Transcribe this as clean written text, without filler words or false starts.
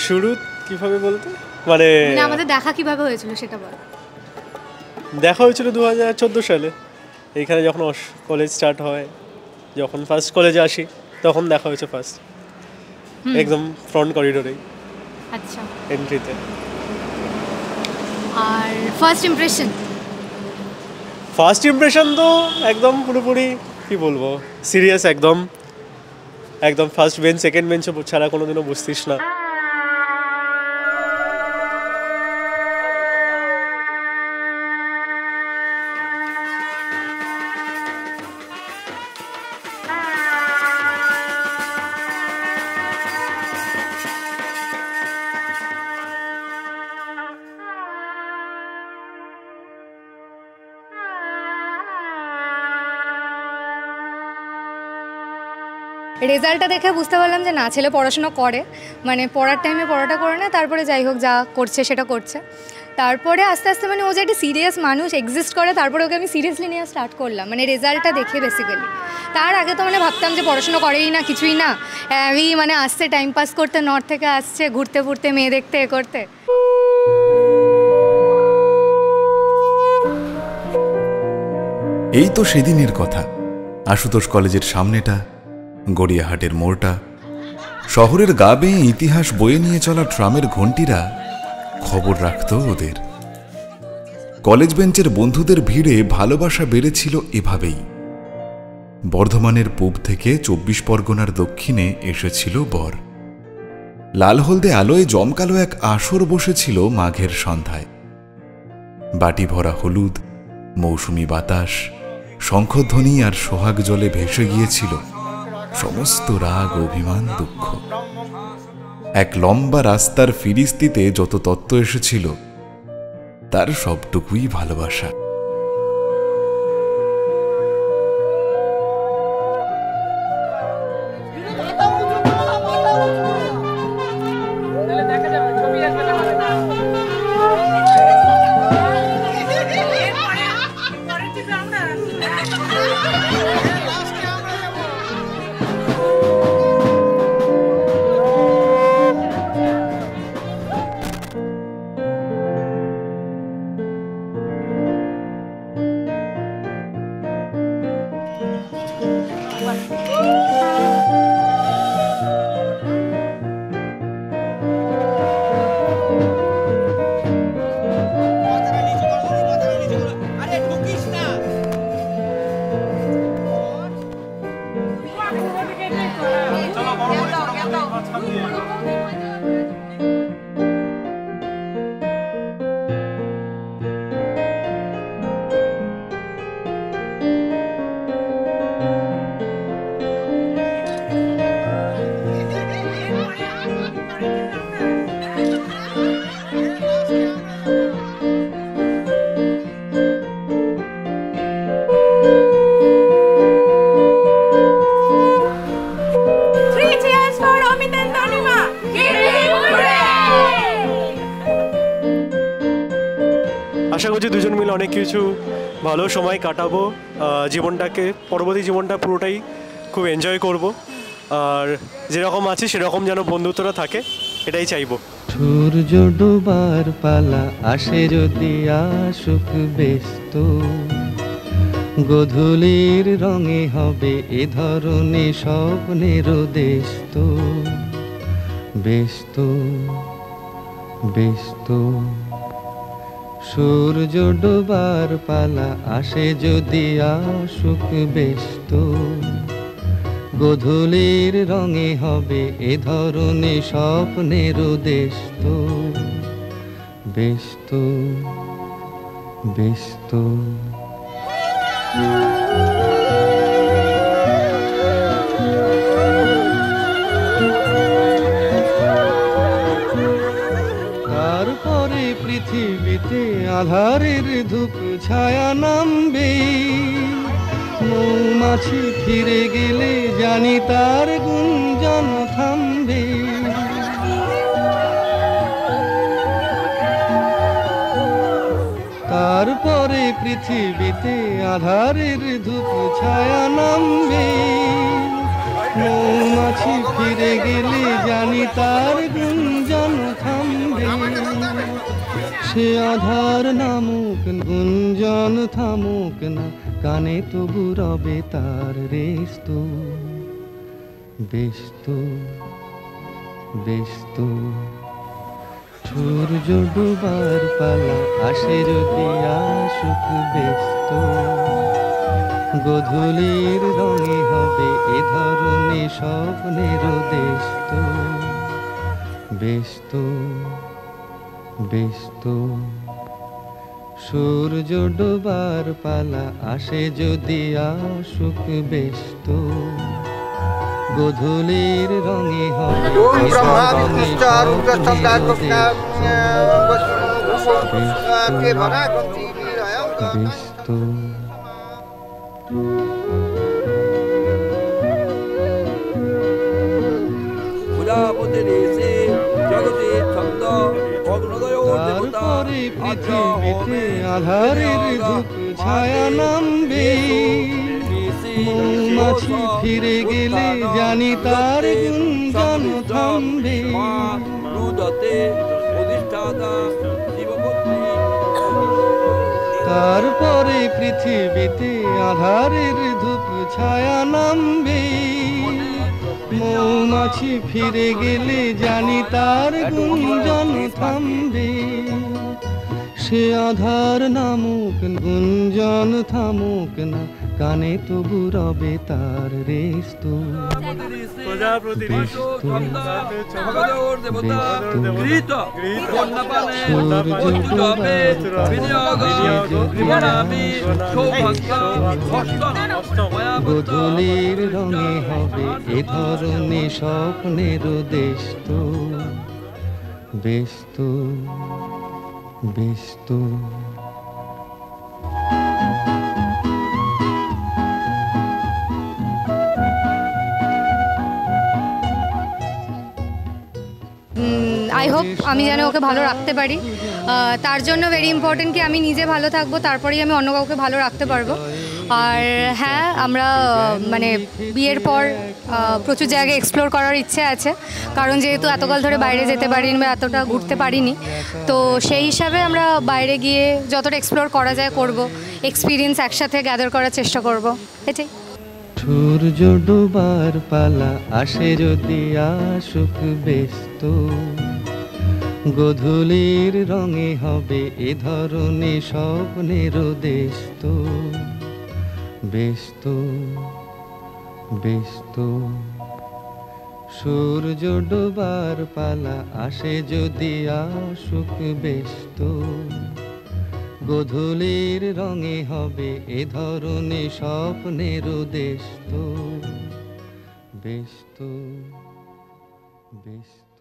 শুরু কিভাবে বলতে মানে আমাদের দেখা কিভাবে হয়েছিল সেটা বল। দেখা হয়েছিল 2014 সালে, এইখানে যখন কলেজ স্টার্ট হয়, যখন ফার্স্ট কলেজে আসি তখন দেখা হয়েছে ফার্স্ট, একদম ফ্রন্ট করিডোরেই। আচ্ছা, এন্ট্রিতে। আর ফার্স্ট ইমপ্রেশন তো একদম পুরোপুরি কি বলবো, সিরিয়াস, একদম ফার্স্ট বেঞ্চ সেকেন্ড বেঞ্চ ছাড়া কোনোদিনও বুঝতিস না। রেজাল্টটা দেখে বুঝতে পারলাম যে না, ছেলে পড়াশোনা করে, মানে পড়ার টাইমে পড়াটা করে না, তারপরে যাই হোক যা করছে সেটা করছে। তারপরে আস্তে আস্তে মানে ও যে একটা সিরিয়াস মানুষ এক্সিস্ট করে, তারপরে ওকে আমি সিরিয়াসলি নেওয়া স্টার্ট করলাম, মানে রেজাল্টটা দেখে বেসিক্যালি। তার আগে তো মানে ভাবতাম যে পড়াশোনা করেই না, কিছুই না, আমি মানে আসছে টাইম পাস করতে, নর্থ থেকে আসছে ঘুরতে ফুরতে, মেয়ে দেখতে, এ করতে। এই তো সেদিনের কথা। আশুতোষ কলেজের সামনেটা, গড়িয়াহাটের মোড়টা, শহরের গা বেয়ে ইতিহাস বয়ে নিয়ে চলা ট্রামের ঘণ্টিরা খবর রাখত ওদের। কলেজ বেঞ্চের বন্ধুদের ভিড়ে ভালোবাসা বেড়েছিল এভাবেই। বর্ধমানের পূব থেকে 24 পরগনার দক্ষিণে এসেছিল বর। লাল হলদে আলোয় জমকালো এক আসর বসেছিল মাঘের সন্ধ্যায়। বাটি ভরা হলুদ, মৌসুমি বাতাস, শঙ্খধ্বনি আর সোহাগ জলে ভেসে গিয়েছিল সমস্ত রাগ, অভিমান, দুঃখ। এক লম্বা রাস্তার ফিরিস্তিতে যত তত্ত্ব এসেছিল তার সবটুকুই ভালোবাসা। আশা করছি দুজন মিলে অনেক কিছু ভালো সময় কাটাবো, জীবনটাকে, পরবর্তী জীবনটা পুরোটাই খুব এনজয় করব, আর যেরকম আছে সেরকম যেন বন্ধুত্বরা থাকে, এটাই চাইবো। সূর্য ডোবার পালা আসে যদি আসুক ব্যস্ত, গধূলির রঙে হবে এ ধরনের স্বপ্নের দেশ তো, ব্যস্ত ব্যস্ত। সূর্য ডোবার পালা আসে যদি আসুক ব্যস্ত, গধূলির রঙে হবে এ ধরনের স্বপ্নের দেশ তো, ব্যস্ত ব্যস্ত। তারপরে পৃথিবীতে আধারের ধূপ ছায়া নামবে, মৌমাছি ফিরে গেলে জানি তার গুঞ্জন থামবে। তারপরে পৃথিবীতে আধারের ধূপ ছায়া নামবে, মৌমাছি ফিরে গেলে জানি তার গুঞ্জন সে আধার নামুক গুঞ্জন থামুক না, কানে তবু রবে তার রেস্ত। ব্যস্ত ব্যস্ত সূর্য ডুবার পালা, আসে যদি আসুক ব্যস্ত। গোধূলির রঙে হবে এ ধরনের স্বপ্নের দেশত। ব্যস্ত ব্যস্ত সূর্য ডোবার পালা, আসে যদি আসুক ব্যস্ত। গোধূলির রঙে হবে ওম ব্রহ্মা বিষ্ণু রুদ্রস্তম্ভা কে ভরা গন্তি ব্যস্ত। তারপরে পৃথিবীতে আধারের ধূপ ছায়া নামবে। মৌমাছি ফিরে গেলে জানি তার গুঞ্জন থামবে। তারপরে পৃথিবীতে আধারের ধূপ ছায়া নামবে। মৌমাছি ফিরে গেলে জানি তার গুঞ্জন থামবে। সে আধার নামুক গুঞ্জন থামুক না, কানে তবু রবে তার রেস্ত। গোধূলির রঙে হবে এ ধরনের স্বপ্নের দেশত। ব্যস্ত ব্যস্ত আই হোপ আমি যেন ওকে ভালো রাখতে পারি। তার জন্য ভেরি ইম্পর্টেন্ট কি আমি নিজে ভালো থাকবো, তারপরেই আমি অন্য কাউকে ভালো রাখতে পারবো। আর হ্যাঁ, আমরা মানে বিয়ের পর প্রচুর জায়গায় এক্সপ্লোর করার ইচ্ছে আছে, কারণ যেহেতু এতকাল ধরে বাইরে যেতে পারিনি বা এতটা ঘুরতে পারিনি, তো সেই হিসাবে আমরা বাইরে গিয়ে যতটা এক্সপ্লোর করা যায় করব, এক্সপিরিয়েন্স একসাথে গ্যাদার করার চেষ্টা করব, এটাই। সূর্য ডোবার পালা, আসে যদি আসুক ব্যস্ত। গোধূলির রঙে হবে এ ধরনের স্বপ্নের দেশত। ব্যস্ত ব্যস্ত সূর্য ডোবার পালা, আসে যদি আসুক ব্যস্ত। গোধূলির রঙে হবে এ ধরনের স্বপ্নের দেশত। ব্যস্ত ব্যস্ত।